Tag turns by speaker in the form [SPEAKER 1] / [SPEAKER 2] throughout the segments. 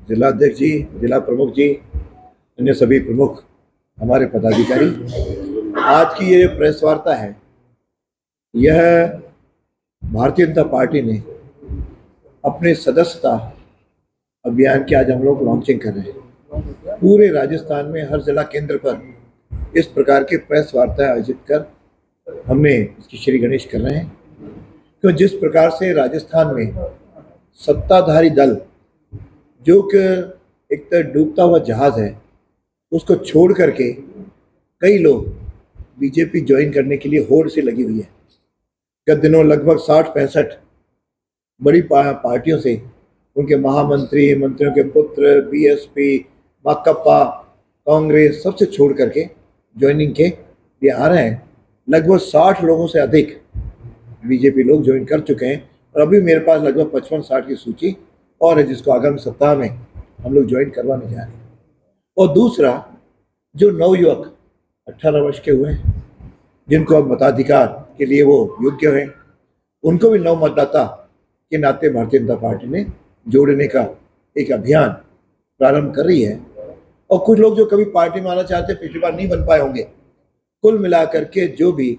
[SPEAKER 1] जिलाध्यक्ष जी, जिला प्रमुख जी, अन्य सभी प्रमुख हमारे पदाधिकारी, आज की ये प्रेस वार्ता है, यह भारतीय जनता पार्टी ने अपने सदस्यता अभियान की आज हम लोग लॉन्चिंग कर रहे हैं। पूरे राजस्थान में हर जिला केंद्र पर इस प्रकार की प्रेस वार्ता आयोजित कर हमने इसकी श्री गणेश कर रहे हैं। क्यों जिस प्रकार से राजस्थान में सत्ताधारी दल जो कि एक तरह डूबता हुआ जहाज है, उसको छोड़ करके कई लोग बीजेपी ज्वाइन करने के लिए होड़ से लगी हुई है। गत दिनों लगभग 60-65 बड़ी पार्टियों से उनके महामंत्री, मंत्रियों के पुत्र, बीएसपी, माकपा, कांग्रेस सबसे छोड़ करके ज्वाइनिंग के लिए आ रहे हैं। लगभग 60 लोगों से अधिक बीजेपी लोग ज्वाइन कर चुके हैं और अभी मेरे पास लगभग 55-60 की सूची और है, जिसको आगामी सप्ताह में हम लोग ज्वाइन करवाने जा रहे हैं। और दूसरा, जो नवयुवक 18 वर्ष के हुए हैं, जिनको अब मताधिकार के लिए वो योग्य हैं, उनको भी नव मतदाता के नाते भारतीय जनता पार्टी ने जोड़ने का एक अभियान प्रारंभ कर रही है। और कुछ लोग जो कभी पार्टी में आना चाहते पिछली बार नहीं बन पाए होंगे, कुल मिलाकर के जो भी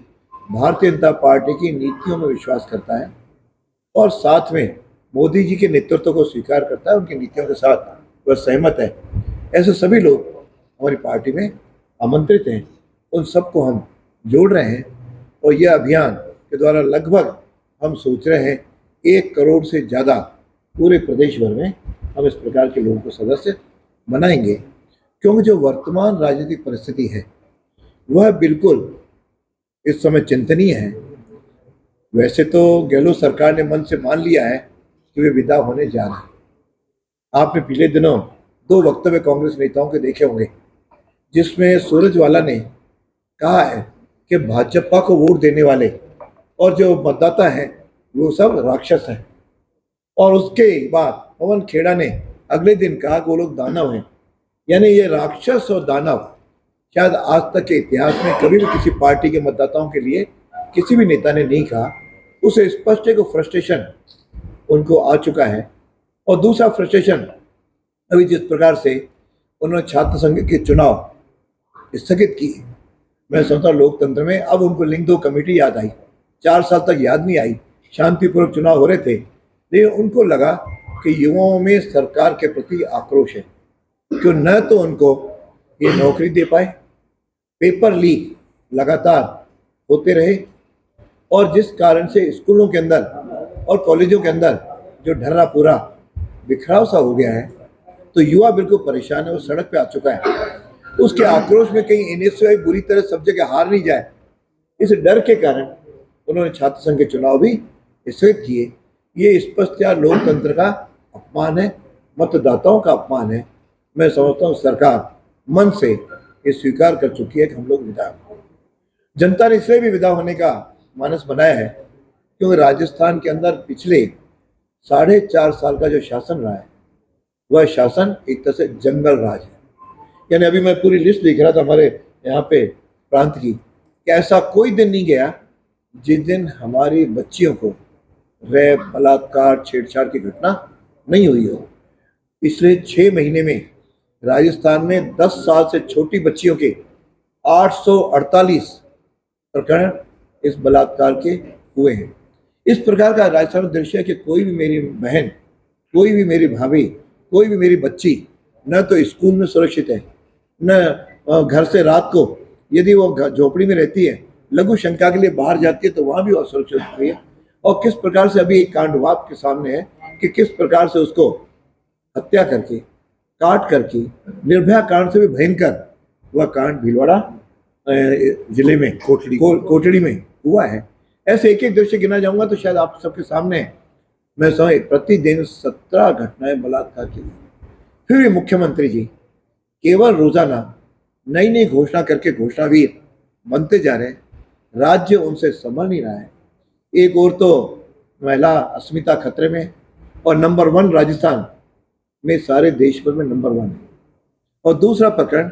[SPEAKER 1] भारतीय जनता पार्टी की नीतियों में विश्वास करता है और साथ में मोदी जी के नेतृत्व को स्वीकार करता है, उनकी नीतियों के साथ वह सहमत है, ऐसे सभी लोग हमारी पार्टी में आमंत्रित हैं। उन सबको हम जोड़ रहे हैं और यह अभियान के द्वारा लगभग हम सोच रहे हैं 1 करोड़ से ज़्यादा पूरे प्रदेश भर में हम इस प्रकार के लोगों को सदस्य बनाएंगे। क्योंकि जो वर्तमान राजनीतिक परिस्थिति है वह बिल्कुल इस समय चिंतनीय है। वैसे तो गहलोत सरकार ने मन से मान लिया है कि वे विदा होने जा रहे हैं। आपने पिछले दिनों 2 वक्तव्य कांग्रेस नेताओं के देखे होंगे, जिसमें सूरजवाला ने कहा है कि भाजपा को वोट देने वाले और जो मतदाता हैं वो सब राक्षस हैं। और उसके बाद पवन खेड़ा ने अगले दिन कहा कि वो लोग दानव हैं। यानी ये राक्षस और दानव शायद आज तक के इतिहास में कभी भी किसी पार्टी के मतदाताओं के लिए किसी भी नेता ने नहीं कहा। उसे स्पष्ट है कि फ्रस्ट्रेशन उनको आ चुका है। और दूसरा फ्रस्ट्रेशन, अभी जिस प्रकार से उन्होंने छात्र संघ के चुनाव स्थगित किए, मैं समझता हूँ लोकतंत्र में अब उनको लिंग 2 कमेटी याद आई। 4 साल तक याद नहीं आई। शांतिपूर्वक चुनाव हो रहे थे, लेकिन उनको लगा कि युवाओं में सरकार के प्रति आक्रोश है, क्यों न तो उनको ये नौकरी दे पाए, पेपर लीक लगातार होते रहे, और जिस कारण से स्कूलों के अंदर और कॉलेजों के अंदर जो ढर्रा पूरा बिखराव सा हो गया है, तो युवा बिल्कुल परेशान है, वो सड़क पे आ चुका है। उसके आक्रोश में कहीं एनएसयूआई बुरी तरह सब जगह हार नहीं जाए, इस डर के कारण उन्होंने छात्र संघ के चुनाव भी स्थगित किए। ये स्पष्ट लोकतंत्र का अपमान है, मतदाताओं का अपमान है। मैं समझता हूँ सरकार मन से ये स्वीकार कर चुकी है कि हम लोग विदा हों। जनता ने इसलिए भी विदा होने का मानस बनाया है क्योंकि राजस्थान के अंदर पिछले 4.5 साल का जो शासन रहा है, वह शासन एक तरह से जंगल राज है। यानी अभी मैं पूरी लिस्ट देख रहा था हमारे यहाँ पे प्रांत की, कि ऐसा कोई दिन नहीं गया जिस दिन हमारी बच्चियों को रेप, बलात्कार, छेड़छाड़ की घटना नहीं हुई हो। पिछले 6 महीने में राजस्थान में 10 साल से छोटी बच्चियों के 848 प्रकरण इस बलात्कार के हुए हैं। इस प्रकार का राजस्थान में दृश्य है कि कोई भी मेरी बहन, कोई भी मेरी भाभी, कोई भी मेरी बच्ची न तो स्कूल में सुरक्षित है, न घर से रात को यदि वो झोपड़ी में रहती है, लघु शंका के लिए बाहर जाती है तो वहाँ भी असुरक्षित हुई है। और किस प्रकार से अभी एक कांड आपके सामने है कि किस प्रकार से उसको हत्या करके, काट करके, निर्भया कांड से भी भयंकर वह कांड भीलवाड़ा जिले में कोटड़ी में हुआ है। ऐसे एक एक दृश्य गिना जाऊंगा तो शायद आप सबके सामने मैं समझ प्रतिदिन 17 घटनाएं बलात्कार की। फिर भी मुख्यमंत्री जी केवल रोजाना नई नई घोषणा करके घोषणावीर बनते जा रहे हैं। राज्य उनसे संभल नहीं रहा है। एक ओर तो महिला अस्मिता खतरे में और नंबर 1 राजस्थान में सारे देश भर में नंबर 1 है। और दूसरा प्रकरण,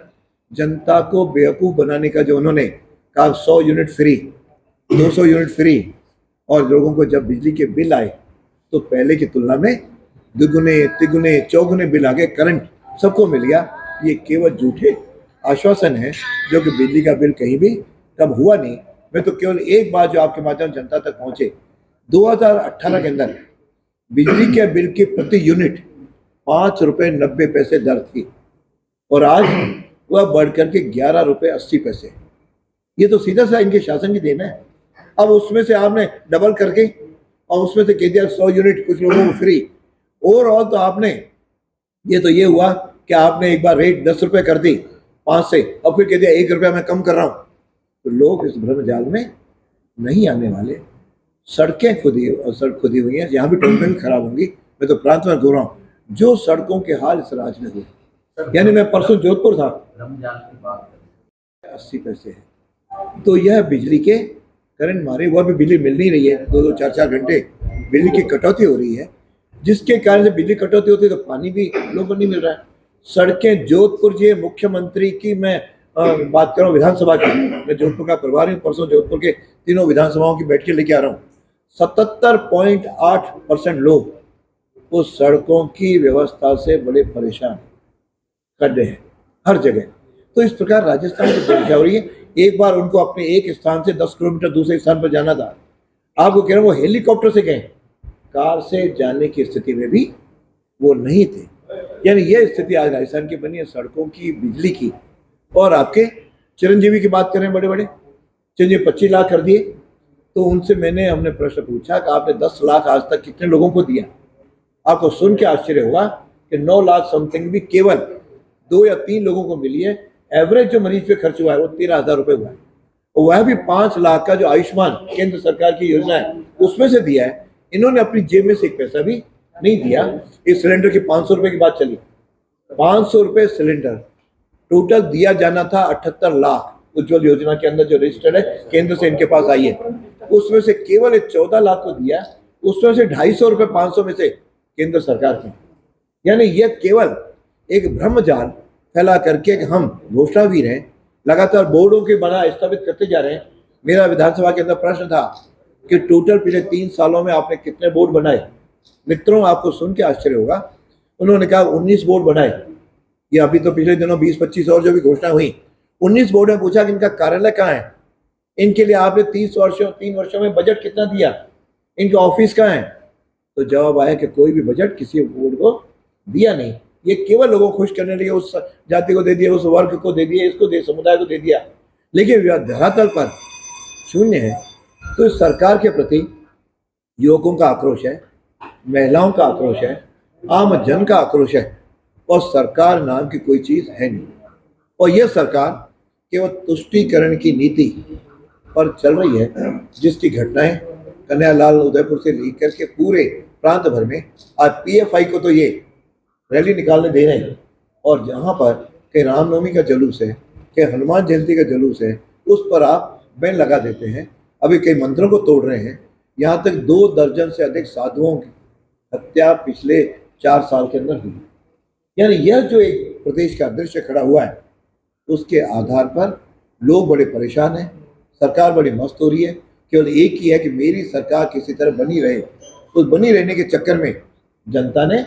[SPEAKER 1] जनता को बेवकूफ़ बनाने का जो उन्होंने कहा 100 यूनिट फ्री, 200 यूनिट फ्री, और लोगों को जब बिजली के बिल आए तो पहले की तुलना में दुगुने तिगुने चौगुने बिल आ गए, करंट सबको मिल गया। ये केवल झूठे आश्वासन है जो कि बिजली का बिल कहीं भी कम हुआ नहीं। मैं तो केवल एक बात जो आपके माध्यम से जनता तक पहुंचे, 2018 के अंदर बिजली के बिल की प्रति यूनिट 5 रुपये 90 पैसे दर थी और आज वह बढ़कर के 11 रुपये 80 पैसे। ये तो सीधा सा इनके शासन की देन है। अब उसमें से आपने डबल करके और उसमें से कह दिया 100 यूनिट कुछ लोगों को फ्री। ओवरऑल तो आपने ये हुआ कि आपने एक बार रेट 10 रुपये कर दी 5 से और फिर कह दिया 1 रुपया मैं कम कर रहा हूँ। तो लोग इस भ्रम जाल में नहीं आने वाले। सड़कें खुदी और सड़क खुदी हुई हैं, यहाँ भी टोल खराब होंगी। मैं तो प्रांत में घूम रहा हूँ, जो सड़कों के हाल इस राज्य में हुए। यानी मैं परसों जोधपुर था, 80 पैसे है। तो यह बिजली के करंट मारे, वह भी बिजली मिल नहीं रही है, 2-2 4-4 घंटे बिजली की कटौती हो रही है, जिसके कारण से बिजली कटौती होती है तो पानी भी लोगों को नहीं मिल रहा है। सड़कें जोधपुर जी, मुख्यमंत्री की मैं बात कर रहा हूँ विधानसभा की, मैं जोधपुर का प्रभारी हूँ, परसों जोधपुर के तीनों विधानसभाओं की बैठ के लेके आ रहा हूँ। 77.8% लोग उस सड़कों की व्यवस्था से बड़े परेशान कर रहे हैं हर जगह। तो इस प्रकार राजस्थान की समस्या हो रही है। एक बार उनको अपने एक स्थान से 10 किलोमीटर दूसरे स्थान पर जाना था, आपको कह रहा हूँ वो हेलीकॉप्टर से गए, कार से जाने की स्थिति में भी वो नहीं थे। यानी यह स्थिति आज राजस्थान की बनी है, सड़कों की, बिजली की। और आपके चिरंजीवी की बात करें, बड़े बड़े चिरंजीवी 25 लाख कर दिए, तो उनसे हमने प्रश्न पूछा कि आपने 10 लाख आज तक कितने लोगों को दिया। आपको सुन के आश्चर्य होगा कि 9 लाख समथिंग भी केवल 2 या 3 लोगों को मिली है। एवरेज जो मरीज पे खर्च हुआ है वो 13,000 रुपये हुआ है, और वह भी 5 लाख का जो आयुष्मान केंद्र सरकार की योजना है उसमें से दिया है। इन्होंने अपनी जेब में से एक पैसा भी नहीं दिया। इस सिलेंडर की 500 रुपये की बात चली, 500 रुपये सिलेंडर, टोटल दिया जाना था 78 लाख उज्ज्वल योजना के अंदर जो रजिस्टर्ड है, केंद्र से इनके पास आई है, उसमें से केवल 14 लाख को दिया। उसमें से 250 रुपये 500 में से केंद्र सरकार की। यानी यह केवल एक भ्रम जाल फैला करके कि हम घोषणावीर हैं, लगातार बोर्डों के बना स्थापित करते जा रहे हैं। मेरा विधानसभा के अंदर प्रश्न था कि टोटल पिछले 3 सालों में आपने कितने बोर्ड बनाए। मित्रों, आपको सुन के आश्चर्य होगा, उन्होंने कहा 19 बोर्ड बनाए। ये अभी तो पिछले दिनों 20-25 और जो भी घोषणा हुई, 19 बोर्ड में पूछा कि इनका कार्यालय कहाँ है, इनके लिए आपने 3 वर्षों में बजट कितना दिया, इनका ऑफिस कहाँ है। तो जवाब आया कि कोई भी बजट किसी बोर्ड को दिया नहीं। ये केवल लोगों को खुश करने लगे, उस जाति को दे दिया, उस वर्ग को दे दिया, इसको दे, समुदाय को दे दिया, लेकिन धरातल पर शून्य है। तो इस सरकार के प्रति युवकों का आक्रोश है, महिलाओं का आक्रोश है, आम जन का आक्रोश है, और सरकार नाम की कोई चीज है नहीं। और यह सरकार केवल तुष्टीकरण की नीति पर चल रही है, जिसकी घटनाएं कन्हैयालाल उदयपुर से लेकर के पूरे प्रांत भर में, आज PFI को तो ये रैली निकालने दे रहे हैं, और जहाँ पर कहीं रामनवमी का जुलूस है, कहीं हनुमान जयंती का जुलूस है, उस पर आप बैन लगा देते हैं। अभी कई मंत्रों को तोड़ रहे हैं। यहाँ तक 2 दर्जन से अधिक साधुओं की हत्या पिछले 4 साल के अंदर हुई। यानी यह जो एक प्रदेश का दृश्य खड़ा हुआ है, उसके आधार पर लोग बड़े परेशान हैं, सरकार बड़ी मस्त हो रही है। केवल एक ही है कि मेरी सरकार किसी तरह बनी रहे। उस बनी रहने के चक्कर में जनता ने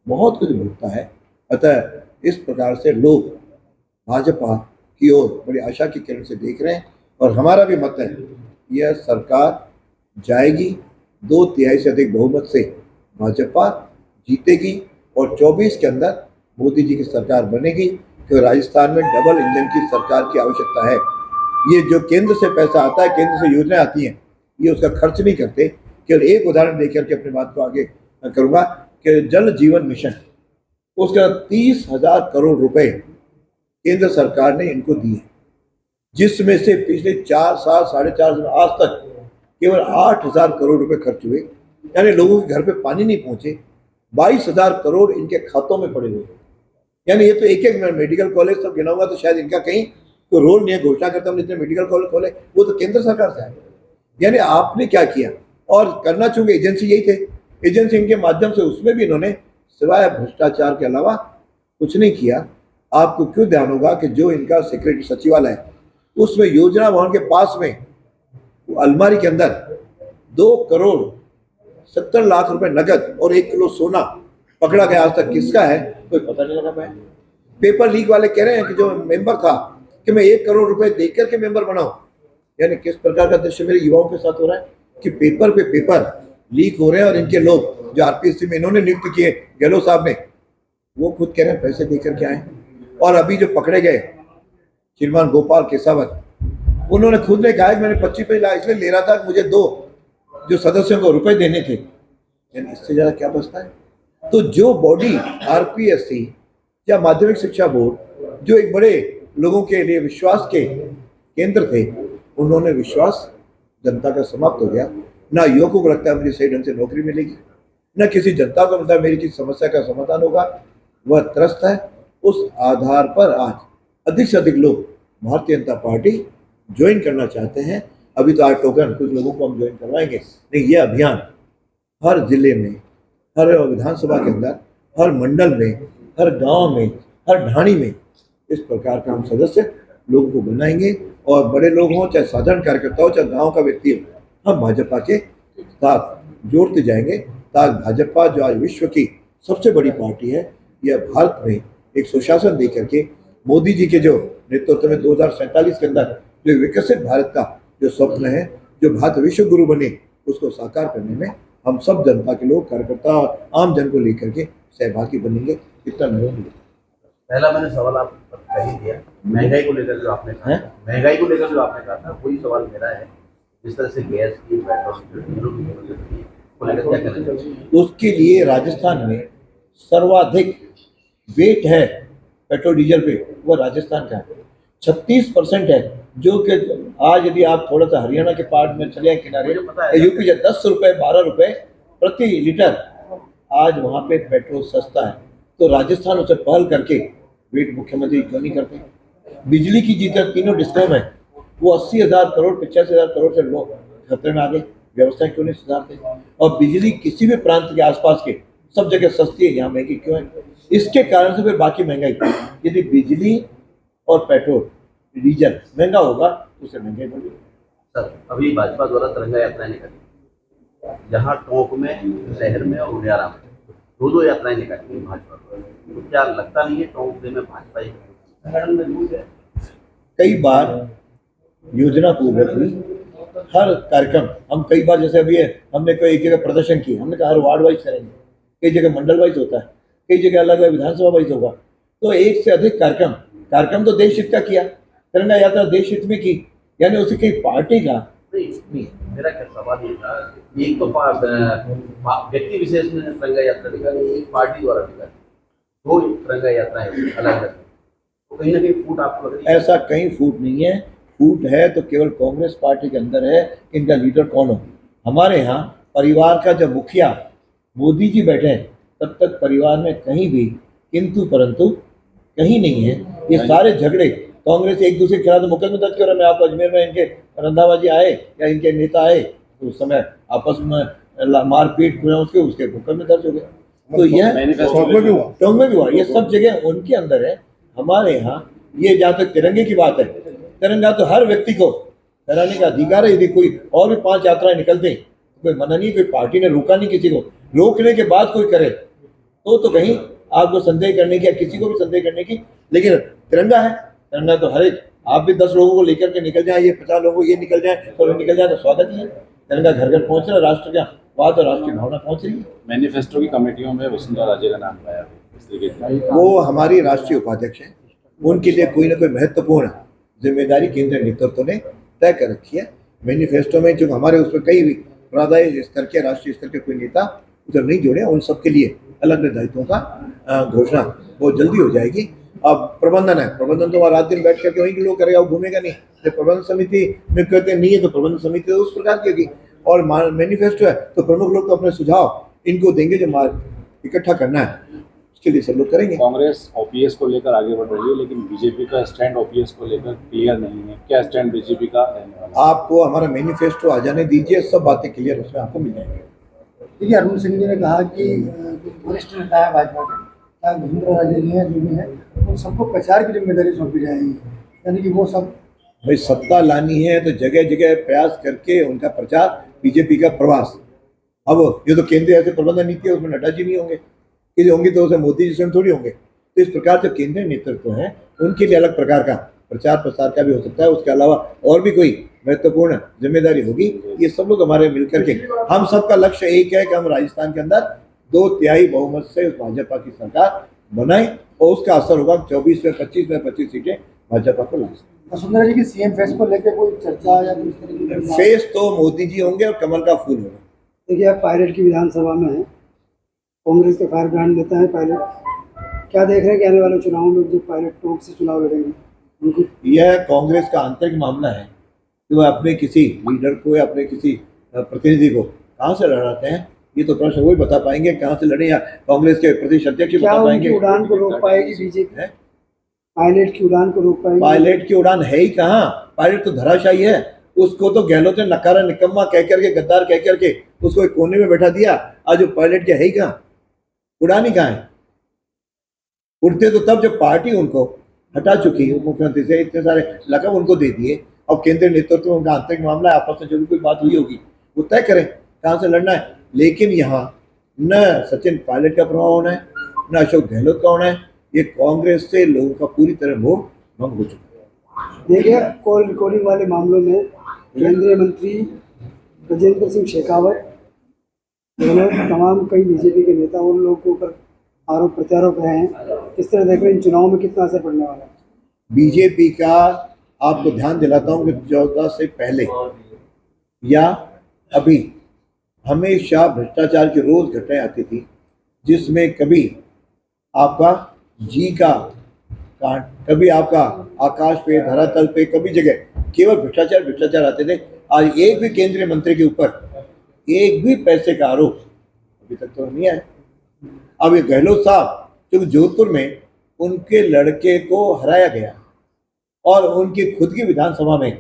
[SPEAKER 1] बहुत कुछ भुगता है। अतः इस प्रकार से लोग भाजपा की ओर बड़ी आशा की किरण से देख रहे हैं, और हमारा भी मत है यह सरकार जाएगी, 2/3 से अधिक बहुमत से भाजपा जीतेगी, और 24 के अंदर मोदी जी की सरकार बनेगी। क्योंकि राजस्थान में डबल इंजन की सरकार की आवश्यकता है। ये जो केंद्र से पैसा आता है, केंद्र से योजनाएं आती हैं, ये उसका खर्च नहीं करते। केवल एक उदाहरण देकर के अपनी बात को आगे करूंगा कि जल जीवन मिशन, उसका 30,000 करोड़ रुपए केंद्र सरकार ने इनको दिए, जिसमें से पिछले 4 साल 4.5 साल आज तक केवल 8,000 करोड़ रुपए खर्च हुए। यानी लोगों के घर पे पानी नहीं पहुंचे। 22,000 करोड़ इनके खातों में पड़े हुए। यानी ये तो एक मेडिकल कॉलेज सब गिनाऊंगा तो शायद इनका कहीं कोई रोल नहीं है। घोषणा करता हमने इतने मेडिकल कॉलेज खोले, वो तो केंद्र सरकार से है। यानी आपने क्या किया, और करना चूंकि एजेंसी यही थे, एजेंसी इनके माध्यम से, उसमें भी इन्होंने सिवाय भ्रष्टाचार के अलावा कुछ नहीं किया। आपको क्यों ध्यान होगा कि जो इनका सेक्रेटरी सचिवालय है, उसमें योजना भवन के पास में अलमारी के अंदर 2 करोड़ 70 लाख रुपए नगद और 1 किलो सोना पकड़ा गया आज तक किसका है कोई पता नहीं लगा पाया। पेपर लीक वाले कह रहे हैं कि जो मेंबर था कि मैं 1 करोड़ रुपए देख करके मेंबर बनाऊं। यानी किस प्रकार का दृश्य मेरे युवाओं के साथ हो रहा है कि पेपर पे पेपर लीक हो रहे हैं और इनके लोग जो आरपीएससी में इन्होंने नियुक्त किए गहलोत साहब ने, वो खुद कह रहे हैं पैसे देकर के आए। और अभी जो पकड़े गए श्रीमान गोपाल केसावत, उन्होंने खुद ने कहा कि मैंने 25 लाख इसलिए ले रहा था कि मुझे 2 जो सदस्यों को रुपए देने थे। यानी इससे ज्यादा क्या बचता है। तो जो बॉडी आरपीएससी या माध्यमिक शिक्षा बोर्ड जो एक बड़े लोगों के लिए विश्वास के केंद्र थे, उन्होंने विश्वास जनता का समाप्त हो गया। ना युवकों को लगता है मुझे सही ढंग से नौकरी मिलेगी, न किसी जनता को लगता है मेरी किसी समस्या का समाधान होगा। वह त्रस्त है। उस आधार पर आज अधिक से अधिक लोग भारतीय जनता पार्टी ज्वाइन करना चाहते हैं। अभी तो आज टोकन कुछ लोगों को हम ज्वाइन करवाएंगे, नहीं ये अभियान हर जिले में, हर विधानसभा के अंदर, हर मंडल में, हर गांव में, हर ढाणी में इस प्रकार का हम सदस्य लोगों को बनाएंगे। और बड़े लोग हों चाहे साधारण कार्यकर्ता हो चाहे गांव का व्यक्ति हो, हम भाजपा के साथ जोड़ते जाएंगे ताकि भाजपा जो आज विश्व की सबसे बड़ी पार्टी है, यह भारत में एक सुशासन दे करके मोदी जी के जो नेतृत्व में 2047 के अंदर जो विकसित भारत का जो स्वप्न है, जो भारत विश्व गुरु बने, उसको साकार करने में हम सब जनता के लोग कार्यकर्ता और आम जन को लेकर के सहभागी बनेंगे। इतना नहीं।
[SPEAKER 2] पहला मैंने सवाल आप कह ही दिया, महंगाई को लेकर जो आपने कहा, महंगाई को लेकर जो आपने कहा था वही सवाल मेरा है। जिस तरह से गैस की, पेट्रोल की, क्या कहना चाहिए?
[SPEAKER 1] उसके लिए राजस्थान में सर्वाधिक वेट है पेट्रोल डीजल पे, वो राजस्थान का है। 36% है, जो कि आज यदि आप थोड़ा सा हरियाणा के पार्ट में चले किनारे, यूपी से 10 रुपये 12 रुपये प्रति लीटर आज वहाँ पे पेट्रोल सस्ता है। तो राजस्थान उसे पहल करके वेट मुख्यमंत्री क्यों नहीं करते। बिजली की जितने तीनों डिस्कॉम है वो 80,000 करोड़ 85,000 करोड़ से लोग खतरे में आ गए, व्यवस्था क्यों नहीं सुधारते। और बिजली किसी भी प्रांत के आसपास के सब जगह सस्ती है, यहाँ महंगी क्यों है। इसके कारण से फिर बाकी महंगाई, यदि बिजली और पेट्रोल डीजल महंगा होगा तो उससे महंगाई बढ़ेगी।
[SPEAKER 2] सर अभी भाजपा द्वारा तिरंगा यात्राएं निकाली, जहाँ टोंक में, शहर में और उनियारा में 2 यात्राएं निकाली भाजपा द्वारा, तो क्या लगता नहीं है टोंक में भाजपा संगठन में डूब है?
[SPEAKER 1] कई बार योजना पूर्वक हुई हर कार्यक्रम, हम कई बार जैसे अभी हमने कोई एक जगह प्रदर्शन किया, हमने कहा हर वार्ड वाइज करेंगे, कई जगह मंडल वाइज होता है, कई जगह अलग अलग विधानसभा वाइज होगा। तो एक से अधिक कार्यक्रम तो देश हित का किया, तिरंगा यात्रा देश हित में की, यानी उसे कई पार्टी का
[SPEAKER 2] नहीं। मेरा क्या सवाल ये था, एक तो व्यक्ति विशेष ने तिरंगा यात्रा निकाली, एक पार्टी द्वारा निकाली, 2 तिरंगा यात्राएं अलग अलग, तो कहीं ना कहीं फूट आपको लग रही है?
[SPEAKER 1] ऐसा कहीं फूट नहीं है। फूट है तो केवल कांग्रेस पार्टी के अंदर है, इनका लीडर कौन हो। हमारे यहाँ परिवार का जब मुखिया मोदी जी बैठे हैं तब तक परिवार में कहीं भी किंतु परंतु कहीं नहीं है। ये सारे झगड़े कांग्रेस एक दूसरे के खिलाफ मुकदमे दर्ज कर रहा है। मैं आपको अजमेर में इनके रंधाबाजी आए या इनके नेता आए तो उस समय आपस में मारपीट उसके मुकदमे दर्ज हो गए। तो यह टोंक में भी हुआ, ये सब जगह उनके अंदर है। हमारे यहाँ ये जहाँ तक तिरंगे की बात है, तिरंगा तो हर व्यक्ति को फहराने का अधिकार है। यदि कोई और भी 5 यात्राएं निकलते तो कोई मना नहीं, कोई पार्टी ने रोका नहीं किसी को। रोकने के बाद कोई करे तो कहीं आपको संदेह करने की या किसी को भी संदेह करने की, लेकिन तिरंगा है, तिरंगा तो हर एक, आप भी 10 लोगों को लेकर के निकल जाए, ये 50 लोगों को ये निकल जाए तो निकल जाए तो स्वागत ही है। तिरंगा घर घर पहुंच रहा है, राष्ट्र का बात और राष्ट्रीय भावना पहुंच रही है।
[SPEAKER 3] मैनिफेस्टो की कमेटियों में वसुंधरा राजे का नाम आया, इस तरीके से
[SPEAKER 1] वो हमारी राष्ट्रीय उपाध्यक्ष हैं, उनके लिए कोई ना कोई महत्वपूर्ण जिम्मेदारी केंद्रीय नेतृत्व ने तय कर रखी है। मैनिफेस्टो में जो हमारे उस पर कई प्रादेशिक स्तर के, राष्ट्रीय स्तर के कोई नेता उधर नहीं जोड़े, उन सबके लिए अलग अलग दायित्वों का घोषणा बहुत जल्दी हो जाएगी। अब प्रबंधन है, प्रबंधन तो रात दिन बैठ करके वहीं के लोग करेगा, वो घूमेगा नहीं। जब प्रबंधन समिति में कहते नहीं है तो प्रबंधन समिति तो उस प्रकार की होगी। और मैनिफेस्टो है तो प्रमुख लोग तो अपने सुझाव इनको देंगे जो इकट्ठा करना है, उसके लिए सब लोग करेंगे।
[SPEAKER 3] कांग्रेस ओपीएस को लेकर आगे बढ़ रही है, लेकिन बीजेपी का स्टैंड ओपीएस को लेकर क्लियर नहीं है। क्या स्टैंड बीजेपी का रहने वाला?
[SPEAKER 1] आपको हमारा मैनिफेस्टो आ जाने दीजिए, सब बातें क्लियर उसमें आपको मिल जाएंगे।
[SPEAKER 4] देखिए, अरुण सिंह जी ने कहा कि वरिष्ठ नेता है भाजपा के, वसुंधरा राजे जी हैं, जो भी है, उन सबको प्रचार की जिम्मेदारी सौंपी जाएगी, यानी कि वो सब
[SPEAKER 1] भाई सत्ता लानी है तो जगह जगह प्रयास करके उनका प्रचार, बीजेपी का प्रवास। अब ये तो केंद्रीय ऐसे प्रबंधन नीति है, उसमें नड्डा जी नहीं होंगे, यदि होंगी तो उसे मोदी जी स्वयं थोड़ी होंगे। तो इस प्रकार जो केंद्रीय नेतृत्व है उनके लिए अलग प्रकार का प्रचार प्रसार का भी हो सकता है, उसके अलावा और भी कोई महत्वपूर्ण जिम्मेदारी होगी। ये सब लोग हमारे मिलकर के, हम सबका लक्ष्य एक है कि हम राजस्थान के अंदर 2/3 बहुमत से उस भाजपा की सरकार बनाए और उसका असर होगा 24 में 25 में 25 सीटें भाजपा को ला सकते।
[SPEAKER 4] वसुंधरा जी की सीएम फेस को लेकर कोई चर्चा या कुछ तरीके की
[SPEAKER 1] फेस तो मोदी जी होंगे और कमल का फूल होगा।
[SPEAKER 5] देखिए, आप पायलट की विधानसभा में हैं, कांग्रेस के फायर ब्रांड नेता है पायलट, क्या देख रहे हैं कि आने वाले चुनावों में जो पायलट टोक से चुनाव लड़ेंगे उनको?
[SPEAKER 1] यह कांग्रेस का आंतरिक मामला है कि वह अपने किसी लीडर को या अपने किसी प्रतिनिधि को कहाँ से लड़ाते हैं, ये तो प्रश्न वही बता पाएंगे कहाँ से लड़े, या कांग्रेस के प्रदेश अध्यक्ष
[SPEAKER 5] क्या
[SPEAKER 1] बता
[SPEAKER 5] उनकी
[SPEAKER 1] पाएंगे।
[SPEAKER 5] उड़ान को रोक पाएगी बीजेपी? पायलट की उड़ान को रोक पाएगी?
[SPEAKER 1] पायलट की उड़ान है ही कहाँ, पायलट तो धराशायी है। उसको तो गहलोत ने नकारा निकम्मा कह करके, गद्दार कह करके उसको एक कोने में बैठा दिया। आज वो पायलट क्या है ही कहाँ, उड़ान ही कहाँ है। उड़ते तो तब जब पार्टी उनको हटा चुकी है मुख्यमंत्री से, इतने सारे लकब उनको दे दिए। अब केंद्रीय नेतृत्व उनका आंतरिक मामला है, आपस में जो भी कोई बात हुई होगी वो तय करें कहाँ से लड़ना है। लेकिन यहाँ न सचिन पायलट का प्रभाव होना है, न अशोक गहलोत का होना है। ये कांग्रेस से लोगों का पूरी तरह मोह भंग हो चुका है।
[SPEAKER 5] देखिए, कॉल रिकॉर्डिंग वाले मामलों में केंद्रीय मंत्री गजेंद्र सिंह शेखावत, गहलोत, तमाम कई बीजेपी के नेता उन लोगों के ऊपर आरोप प्रत्यारोप रहे हैं। किस तरह देख रहे हैं इन चुनावों में कितना असर पड़ने वाला है?
[SPEAKER 1] बीजेपी का आपको ध्यान दिलाता हूँ कि 14 से पहले या अभी हमेशा भ्रष्टाचार की रोज घटनाएं आती थी, जिसमें कभी आपका जी का कांड, कभी आपका आकाश पे, धरातल पे, कभी जगह केवल भ्रष्टाचार आते थे। आज एक भी केंद्रीय मंत्री के ऊपर एक भी पैसे का आरोप अभी तक तो नहीं आया। अब ये गहलोत साहब जो जोधपुर में उनके लड़के को हराया गया और उनकी खुद की विधानसभा में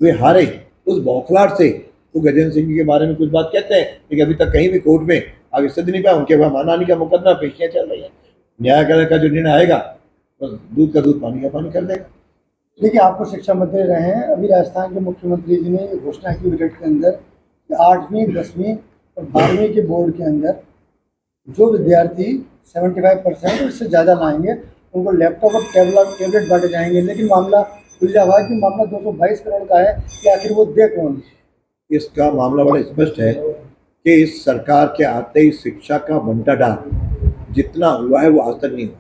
[SPEAKER 1] वे हारे, उस बौखलाहट से वो गजेंद्र सिंह जी के बारे में कुछ बात कहते हैं, लेकिन अभी तक कहीं भी कोर्ट में आगे सिद्ध नहीं पाया। उनके मानहानि का मुकदमा, पेशियां चल रही है। न्यायालय का जो निर्णय आएगा बस दूध का दूध पानी का पानी कर देगा।
[SPEAKER 4] देखिए, आपको शिक्षा मंत्री रहे हैं, अभी राजस्थान के मुख्यमंत्री जी ने घोषणा की बजट के अंदर कि 8वीं 10वीं और 12वीं के बोर्ड के अंदर जो विद्यार्थी 75% और इससे ज़्यादा लाएंगे उनको लैपटॉप और टैबलेट बांटे जाएंगे। लेकिन मामला उलझा हुआ है कि मामला 222 करोड़ का है कि आखिर वो दे कौन?
[SPEAKER 1] इसका मामला बड़ा स्पष्ट है कि इस सरकार के आते ही शिक्षा का बंटाढार जितना हुआ है वो आज तक नहीं हुआ।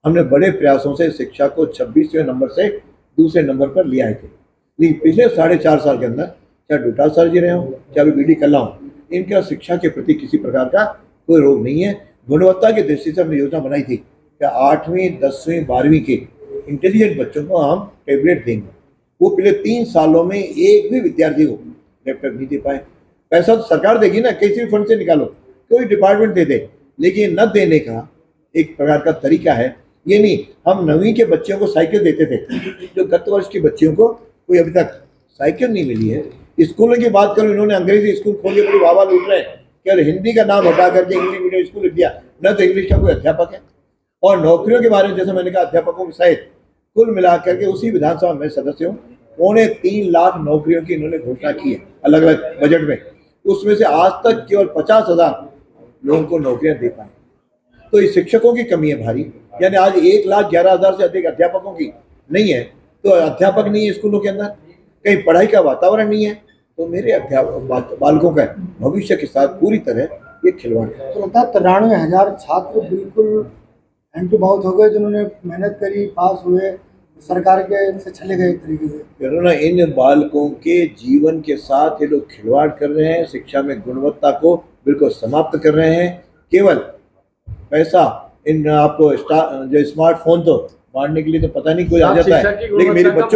[SPEAKER 1] हमने बड़े प्रयासों से शिक्षा को 26वें नंबर से दूसरे नंबर पर लिया है, लेकिन पिछले 4.5 साल के अंदर चाहे डोटाल सर जी रहे हों, चाहे बीडी कल्ला हों, इनका शिक्षा के प्रति किसी प्रकार का कोई रोग नहीं है। गुणवत्ता की दृष्टि से हमने योजना बनाई थी कि 8वीं 10वीं 12वीं के इंटेलिजेंट बच्चों को हम टैबलेट देंगे। वो पिछले 3 सालों में एक भी विद्यार्थी को लैपटॉप नहीं दे पाए। पैसा तो सरकार देगी ना, किसी भी फंड से निकालो, कोई डिपार्टमेंट दे दे, लेकिन न देने का एक प्रकार का तरीका है। ये नहीं, हम 9वीं के बच्चों को साइकिल देते थे, जो गत वर्ष के बच्चियों को कोई अभी तक साइकिल नहीं मिली है। स्कूलों की बात करूं, इन्होंने अंग्रेजी स्कूल खोल के बड़ी वाहवाह लूट रहे हैं कि अरे हिंदी का नाम हटा करके इंग्लिश मीडियम स्कूल लिख दिया, न तो इंग्लिश का कोई अध्यापक है। और नौकरियों के बारे में जैसे मैंने कहा, अध्यापकों की सहित कुल मिलाकर के उसी विधानसभा में सदस्य हूँ, 3.25 लाख नौकरियों की इन्होंने घोषणा की है अलग अलग बजट में। उसमें से आज तक केवल 50,000 लोगों को नौकरियां दे पाए। तो इस शिक्षकों की कमी है भारी, यानी आज 1,11,000 से अधिक अध्यापकों की नहीं है। तो अध्यापक नहीं है स्कूलों के अंदर, कहीं पढ़ाई का वातावरण नहीं है, तो मेरे अध्यापक बालकों का भविष्य के साथ पूरी तरह ये खिलवाड़ है।
[SPEAKER 4] तो लगता है 93,000 छात्र बिल्कुल हैंड टू माउथ हो गए, जिन्होंने मेहनत करी, पास हुए, सरकार के इनसे चले गए एक तरीके से।
[SPEAKER 1] इन बालकों के जीवन के साथ ये लोग खिलवाड़ कर रहे हैं, शिक्षा में गुणवत्ता को बिल्कुल समाप्त कर रहे हैं। केवल पैसा, इन आपको जो स्मार्टफोन तो बांटने के लिए तो पता नहीं कोई आ जाता है, लेकिन मेरे बच्चों